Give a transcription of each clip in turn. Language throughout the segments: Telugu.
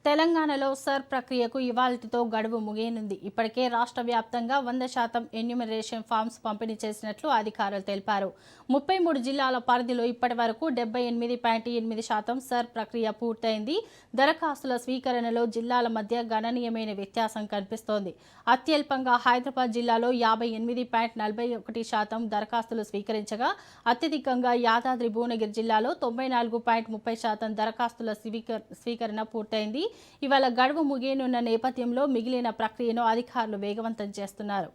తెలంగాణలో సర్ ప్రక్రియకు ఇవాల్టితో గడువు ముగియనుంది. ఇప్పటికే రాష్ట్ర వ్యాప్తంగా 100% ఎన్యూమరేషన్ ఫామ్స్ పంపిణీ చేసినట్లు అధికారులు తెలిపారు. 33 జిల్లాల పరిధిలో ఇప్పటి వరకు 78.8% సర్ ప్రక్రియ పూర్తయింది. దరఖాస్తుల స్వీకరణలో జిల్లాల మధ్య గణనీయమైన వ్యత్యాసం కనిపిస్తోంది. అత్యల్పంగా హైదరాబాద్ జిల్లాలో 58.41% దరఖాస్తులు స్వీకరించగా, అత్యధికంగా యాదాద్రి భువనగిరి జిల్లాలో 94.30% దరఖాస్తుల స్వీకరణ పూర్తయింది. ఇవాళ గడువు ముగియనున్న నేపథ్యంలో మిగిలిన ప్రక్రియను అధికారులు వేగవంతం చేస్తున్నారు.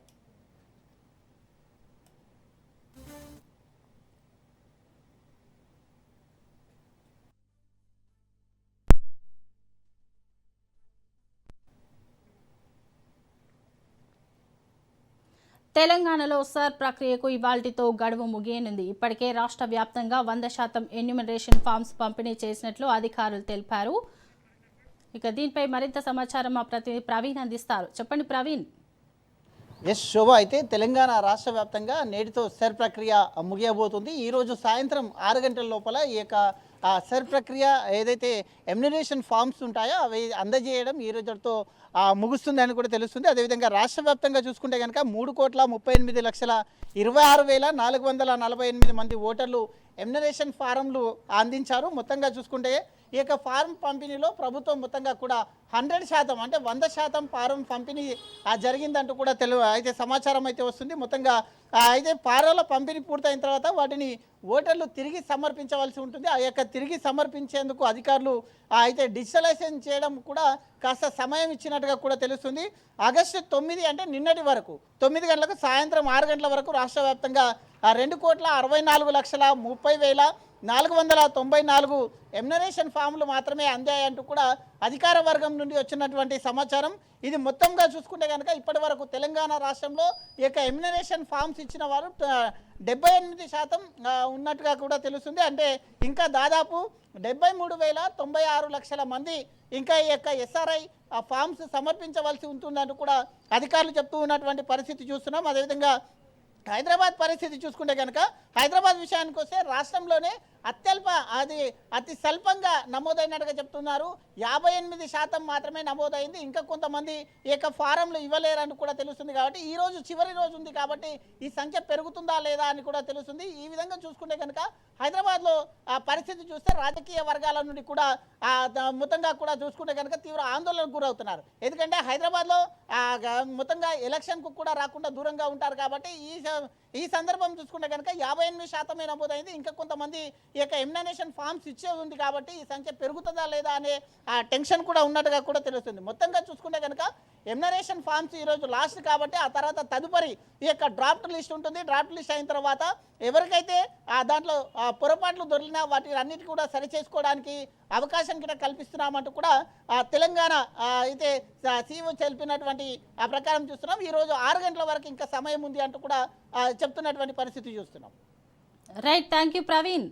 తెలంగాణలో సర్ ప్రక్రియకు ఇవాల్టితో గడువు ముగియనుంది. ఇప్పటికే రాష్ట్ర వ్యాప్తంగా 100% ఎన్యూమరేషన్ ఫామ్స్ పంపిణీ చేసినట్లు అధికారులు తెలిపారు. ఇక దీనిపై మరింత సమాచారం మా ప్రతినిధి ప్రవీణ్ అందిస్తారు. చెప్పండి ప్రవీణ్. ఎస్ శోభ, అయితే తెలంగాణ రాష్ట్ర వ్యాప్తంగా నేటితో సర్ ప్రక్రియ ముగియబోతుంది. ఈరోజు సాయంత్రం 6 గంటల లోపల ఈ యొక్క సర్ ప్రక్రియ ఏదైతే ఎమ్యునరేషన్ ఫామ్స్ ఉంటాయో అవి అందజేయడం ఈ రోజుతో ముగుస్తుందని కూడా తెలుస్తుంది. అదేవిధంగా రాష్ట్ర వ్యాప్తంగా చూసుకుంటే కనుక 3,38,26,448 మంది ఓటర్లు ఎమ్యునరేషన్ ఫారంలు అందించారు. మొత్తంగా చూసుకుంటే ఈ యొక్క ఫారం పంపిణీలో ప్రభుత్వం మొత్తంగా కూడా 100% అంటే 100% ఫారం పంపిణీ జరిగిందంటూ కూడా అయితే సమాచారం అయితే వస్తుంది. మొత్తంగా అయితే ఫారాల పంపిణీ పూర్తయిన తర్వాత వాటిని ఓటర్లు తిరిగి సమర్పించవలసి ఉంటుంది. ఆ యొక్క తిరిగి సమర్పించేందుకు అధికారులు అయితే డిజిటలైజేషన్ చేయడం కూడా కాస్త సమయం ఇచ్చినట్టుగా కూడా తెలుస్తుంది. ఆగస్టు 9 అంటే నిన్నటి వరకు 9 గంటలకు సాయంత్రం 6 గంటల వరకు రాష్ట్ర వ్యాప్తంగా 2,64,30,494 ఎమ్యునరేషన్ ఫామ్లు మాత్రమే అందాయంటూ కూడా అధికార వర్గం నుండి వచ్చినటువంటి సమాచారం. ఇది మొత్తంగా చూసుకుంటే కనుక ఇప్పటి వరకు తెలంగాణ రాష్ట్రంలో ఈ యొక్క ఎమ్యునరేషన్ ఫామ్స్ ఇచ్చిన వారు 78% ఉన్నట్టుగా కూడా తెలుస్తుంది. అంటే ఇంకా దాదాపు 73,96 మంది ఇంకా ఈ యొక్క ఎస్ఆర్ఐ ఫామ్స్ సమర్పించవలసి ఉంటుందంటూ కూడా అధికారులు చెప్తూ ఉన్నటువంటి పరిస్థితి చూస్తున్నాం. అదేవిధంగా హైదరాబాద్ పరిస్థితి చూసుకుంటే కనుక హైదరాబాద్ విషయానికి వస్తే రాష్ట్రంలోనే అతి స్వల్పంగా నమోదైనట్టుగా చెప్తున్నారు. 58% మాత్రమే నమోదైంది. ఇంకా కొంతమంది ఈ యొక్క ఫారంలు ఇవ్వలేరని కూడా తెలుస్తుంది. కాబట్టి ఈ రోజు చివరి రోజు ఉంది కాబట్టి ఈ సంఖ్య పెరుగుతుందా లేదా అని కూడా తెలుస్తుంది. ఈ విధంగా చూసుకుంటే కనుక హైదరాబాద్లో పరిస్థితి చూస్తే రాజకీయ వర్గాల నుండి కూడా మొత్తంగా కూడా చూసుకుంటే కనుక తీవ్ర ఆందోళనకు గురవుతున్నారు. ఎందుకంటే హైదరాబాద్లో మొత్తంగా ఎలక్షన్కు కూడా రాకుండా దూరంగా ఉంటారు. కాబట్టి ఈ సందర్భం చూసుకుంటే కనుక 58% నమోదైంది. ఇంకా కొంతమంది ఈ యొక్క ఎమ్యునరేషన్ ఫామ్స్ ఇచ్చే ఉంది కాబట్టి ఈ సంఖ్య పెరుగుతుందా లేదా అనే టెన్షన్ కూడా ఉన్నట్టుగా కూడా తెలుస్తుంది. మొత్తంగా చూసుకుంటే కనుక ఎమ్యునరేషన్ ఫామ్స్ ఈరోజు లాస్ట్ కాబట్టి ఆ తర్వాత తదుపరి ఈ యొక్క డ్రాఫ్ట్ లిస్ట్ ఉంటుంది. డ్రాఫ్ట్ లిస్ట్ అయిన తర్వాత ఎవరికైతే దాంట్లో పొరపాట్లు దొరికినా వాటి అన్నిటి కూడా సరి చేసుకోవడానికి అవకాశం కూడా కల్పిస్తున్నామంటూ కూడా తెలంగాణ అయితే సీఈఓ తెలిపినటువంటి ఆ ప్రకారం చూస్తున్నాం. ఈరోజు 6 గంటల వరకు ఇంకా సమయం ఉంది అంటూ కూడా చెప్తున్నటువంటి పరిస్థితి చూస్తున్నాం. Right, thank you Praveen.